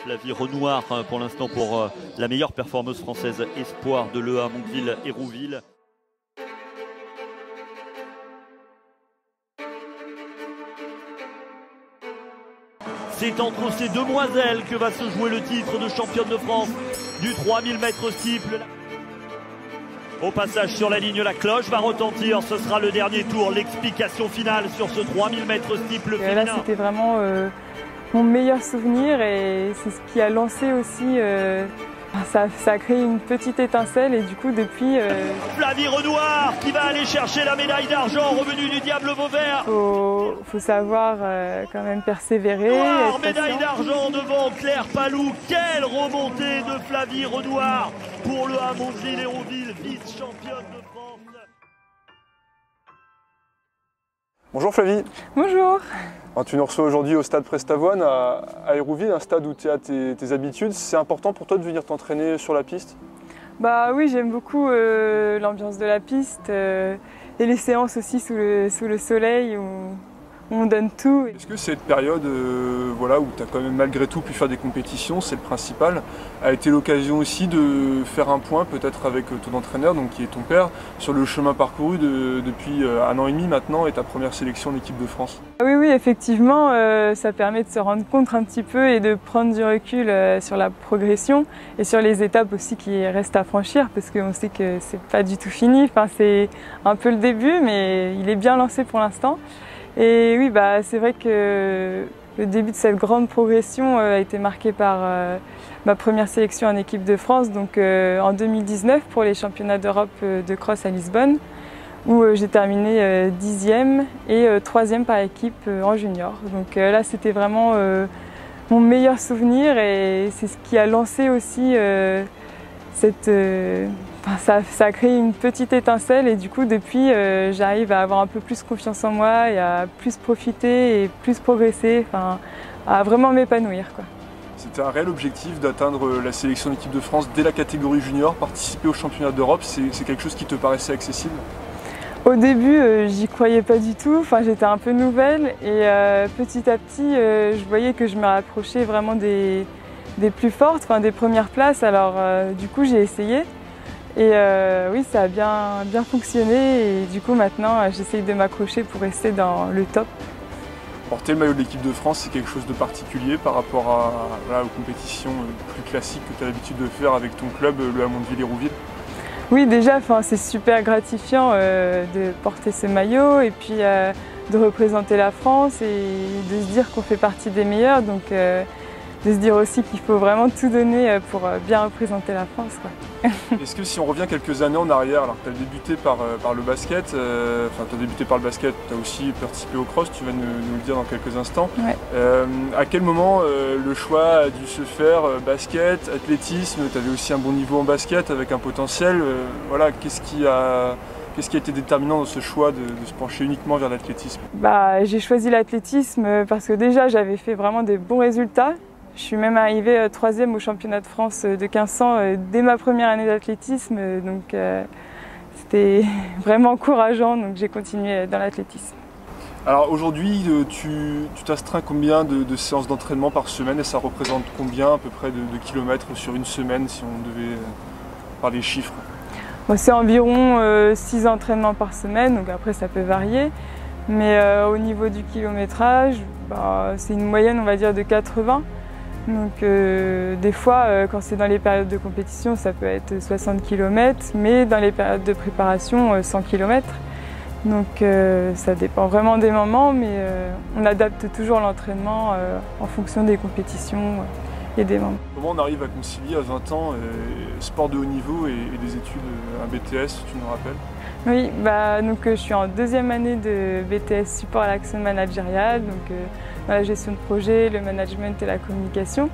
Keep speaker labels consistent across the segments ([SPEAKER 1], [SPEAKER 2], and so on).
[SPEAKER 1] Flavie Renoir pour l'instant pour la meilleure performance française espoir de l'EA Montville-Hérouville. C'est entre ces demoiselles que va se jouer le titre de championne de France du 3000 mètres steeple. Au passage sur la ligne, la cloche va retentir. Ce sera le dernier tour, l'explication finale sur ce 3000 mètres steeple féminin.
[SPEAKER 2] Là, c'était vraiment mon meilleur souvenir et c'est ce qui a lancé aussi. Ça a créé une petite étincelle et du coup depuis...
[SPEAKER 1] Flavie Renoir qui va aller chercher la médaille d'argent revenue du Diable Vauvert.
[SPEAKER 2] Faut savoir quand même persévérer.
[SPEAKER 1] Renoir, médaille d'argent devant Claire Palou. Quelle remontée de Flavie Renoir pour le Montville-Hérouville, vice-championne de France.
[SPEAKER 3] Bonjour Flavie.
[SPEAKER 2] Bonjour.
[SPEAKER 3] Alors, tu nous reçois aujourd'hui au stade Prestavoine à Hérouville, un stade où tu as tes habitudes. C'est important pour toi de venir t'entraîner sur la piste?
[SPEAKER 2] Bah oui, j'aime beaucoup l'ambiance de la piste et les séances aussi sous le soleil où on donne tout.
[SPEAKER 3] Est-ce que cette période voilà, où tu as quand même malgré tout pu faire des compétitions, c'est le principal, a été l'occasion aussi de faire un point peut-être avec ton entraîneur, donc qui est ton père, sur le chemin parcouru depuis 1 an et demi maintenant et ta première sélection en équipe de France?
[SPEAKER 2] Oui, effectivement, ça permet de se rendre compte un petit peu et de prendre du recul sur la progression et sur les étapes aussi qui restent à franchir parce qu'on sait que c'est pas du tout fini, enfin, c'est un peu le début mais il est bien lancé pour l'instant. Et oui, bah, c'est vrai que le début de cette grande progression a été marqué par ma première sélection en équipe de France, donc en 2019 pour les championnats d'Europe de cross à Lisbonne, où j'ai terminé 10e et 3e par équipe en junior. Donc là, c'était vraiment mon meilleur souvenir et c'est ce qui a lancé aussi ça a créé une petite étincelle et du coup depuis j'arrive à avoir un peu plus confiance en moi et à plus profiter et plus progresser, à vraiment m'épanouir.
[SPEAKER 3] C'était un réel objectif d'atteindre la sélection d'équipe de France dès la catégorie junior, participer au championnat d'Europe, c'est quelque chose qui te paraissait accessible?
[SPEAKER 2] Au début, j'y croyais pas du tout, j'étais un peu nouvelle et petit à petit je voyais que je me rapprochais vraiment des plus fortes, des premières places, alors du coup j'ai essayé. Et oui, ça a bien fonctionné et du coup maintenant j'essaye de m'accrocher pour rester dans le top.
[SPEAKER 3] Porter le maillot de l'équipe de France, c'est quelque chose de particulier par rapport aux compétitions plus classiques que tu as l'habitude de faire avec ton club, le Montville-Hérouville?
[SPEAKER 2] Oui, déjà c'est super gratifiant de porter ce maillot et puis de représenter la France et de se dire qu'on fait partie des meilleurs. Donc de se dire aussi qu'il faut vraiment tout donner pour bien représenter la France.
[SPEAKER 3] Est-ce que si on revient quelques années en arrière, alors tu as débuté par le basket, tu as aussi participé au cross, tu vas nous le dire dans quelques instants.
[SPEAKER 2] Ouais.
[SPEAKER 3] À quel moment le choix a dû se faire basket, athlétisme, tu avais aussi un bon niveau en basket avec un potentiel, voilà, qu'est-ce qui a été déterminant dans ce choix de se pencher uniquement vers l'athlétisme? J'ai
[SPEAKER 2] choisi l'athlétisme parce que déjà j'avais fait vraiment des bons résultats. Je suis même arrivée 3e au championnat de France de 1500 dès ma première année d'athlétisme, donc c'était vraiment encourageant, donc j'ai continué dans l'athlétisme.
[SPEAKER 3] Alors aujourd'hui, tu t'astreins combien de séances d'entraînement par semaine et ça représente combien à peu près de kilomètres sur une semaine si on devait parler chiffres?
[SPEAKER 2] C'est environ 6 entraînements par semaine, donc après ça peut varier. Mais au niveau du kilométrage, c'est une moyenne on va dire de 80. Donc des fois, quand c'est dans les périodes de compétition, ça peut être 60 km, mais dans les périodes de préparation, 100 km. Donc ça dépend vraiment des moments, mais on adapte toujours l'entraînement en fonction des compétitions et des moments.
[SPEAKER 3] Comment on arrive à concilier à 20 ans sport de haut niveau et des études, un BTS, tu nous rappelles?
[SPEAKER 2] Oui, donc je suis en 2e année de BTS support à l'action managériale, donc dans la gestion de projet, le management et la communication.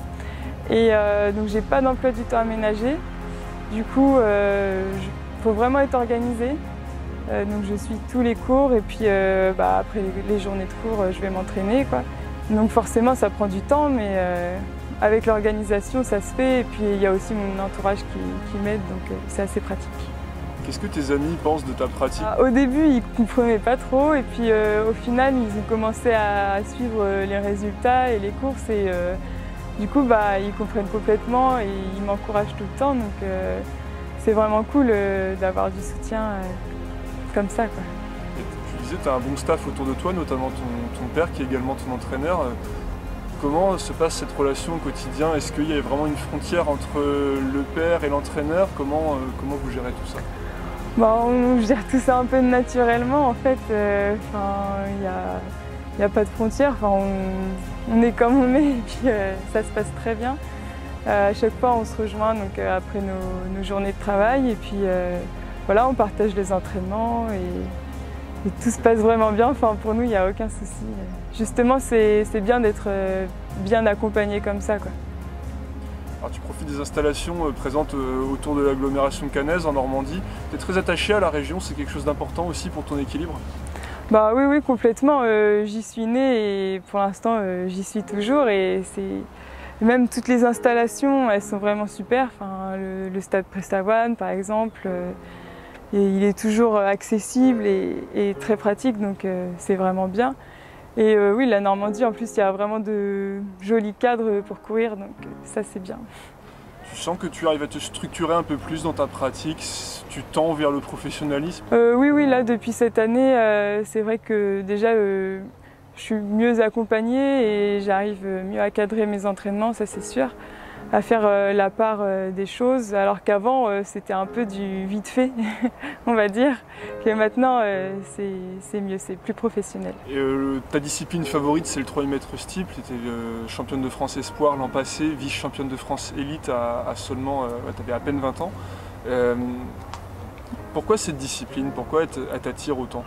[SPEAKER 2] Et donc j'ai pas d'emploi du temps aménagé. Du coup, il faut vraiment être organisé. Donc je suis tous les cours et puis après les journées de cours, je vais m'entraîner, Donc forcément, ça prend du temps, mais avec l'organisation, ça se fait. Et puis il y a aussi mon entourage qui m'aide, donc c'est assez pratique.
[SPEAKER 3] Qu'est-ce que tes amis pensent de ta pratique?
[SPEAKER 2] Au début, ils ne comprenaient pas trop et puis au final, ils ont commencé à suivre les résultats et les courses et du coup, ils comprennent complètement et ils m'encouragent tout le temps. Donc c'est vraiment cool d'avoir du soutien comme ça, quoi.
[SPEAKER 3] Et tu disais, tu as un bon staff autour de toi, notamment ton père qui est également ton entraîneur. Comment se passe cette relation au quotidien? Est-ce qu'il y a vraiment une frontière entre le père et l'entraîneur? Comment vous gérez tout ça?
[SPEAKER 2] On gère tout ça un peu naturellement en fait. Il n'y a pas de frontière. On est comme on est et puis ça se passe très bien. À chaque fois on se rejoint donc, après nos journées de travail et puis voilà, on partage les entraînements et tout se passe vraiment bien. Pour nous, il n'y a aucun souci. Justement, c'est bien d'être bien accompagné comme ça, quoi.
[SPEAKER 3] Alors, tu profites des installations présentes autour de l'agglomération caennaise en Normandie. Tu es très attaché à la région, c'est quelque chose d'important aussi pour ton équilibre?
[SPEAKER 2] Oui, complètement. J'y suis née et pour l'instant, j'y suis toujours. Et même toutes les installations, elles sont vraiment super. Le stade Prestavoine, par exemple. Et il est toujours accessible et très pratique, donc c'est vraiment bien. Et oui, la Normandie, en plus, il y a vraiment de jolis cadres pour courir, donc ça c'est bien.
[SPEAKER 3] Tu sens que tu arrives à te structurer un peu plus dans ta pratique, tu tends vers le professionnalisme?
[SPEAKER 2] Oui, là depuis cette année, c'est vrai que déjà je suis mieux accompagnée et j'arrive mieux à cadrer mes entraînements, ça c'est sûr. À faire la part des choses, alors qu'avant c'était un peu du vite fait, on va dire, que maintenant c'est mieux, c'est plus professionnel.
[SPEAKER 3] Et ta discipline favorite c'est le 3000 mètres steeple, tu étais championne de France espoir l'an passé, vice-championne de France élite à seulement, tu avais à peine 20 ans. Pourquoi cette discipline? Pourquoi elle t'attire autant?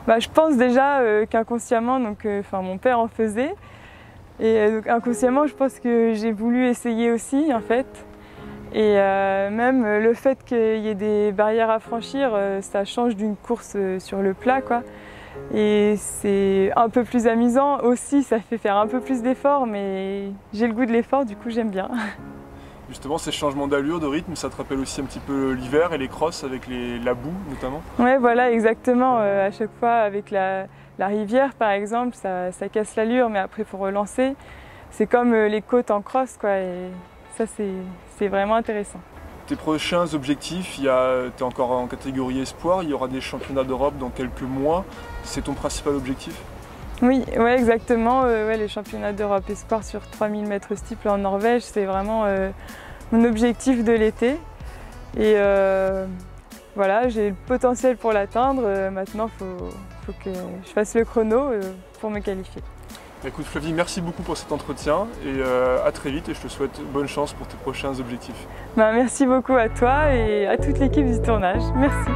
[SPEAKER 2] Je pense déjà qu'inconsciemment, mon père en faisait. Et donc inconsciemment, je pense que j'ai voulu essayer aussi en fait. Et même le fait qu'il y ait des barrières à franchir, ça change d'une course sur le plat, quoi. Et c'est un peu plus amusant aussi, ça fait faire un peu plus d'efforts, mais j'ai le goût de l'effort, du coup j'aime bien.
[SPEAKER 3] Justement, ces changements d'allure, de rythme, ça te rappelle aussi un petit peu l'hiver et les crosses avec la boue notamment?
[SPEAKER 2] Ouais, voilà, exactement. À chaque fois avec la rivière par exemple, ça casse l'allure, mais après il faut relancer. C'est comme les côtes en cross, quoi, et ça c'est vraiment intéressant.
[SPEAKER 3] Tes prochains objectifs, tu es encore en catégorie espoir, il y aura des championnats d'Europe dans quelques mois. C'est ton principal objectif?
[SPEAKER 2] Oui, ouais, exactement. Les championnats d'Europe espoir sur 3000 mètres steeple en Norvège, c'est vraiment mon objectif de l'été. Et voilà, j'ai le potentiel pour l'atteindre. Maintenant, il faut que je fasse le chrono pour me qualifier.
[SPEAKER 3] Écoute Flavie, merci beaucoup pour cet entretien et à très vite et je te souhaite bonne chance pour tes prochains objectifs.
[SPEAKER 2] Merci beaucoup à toi et à toute l'équipe du tournage. Merci.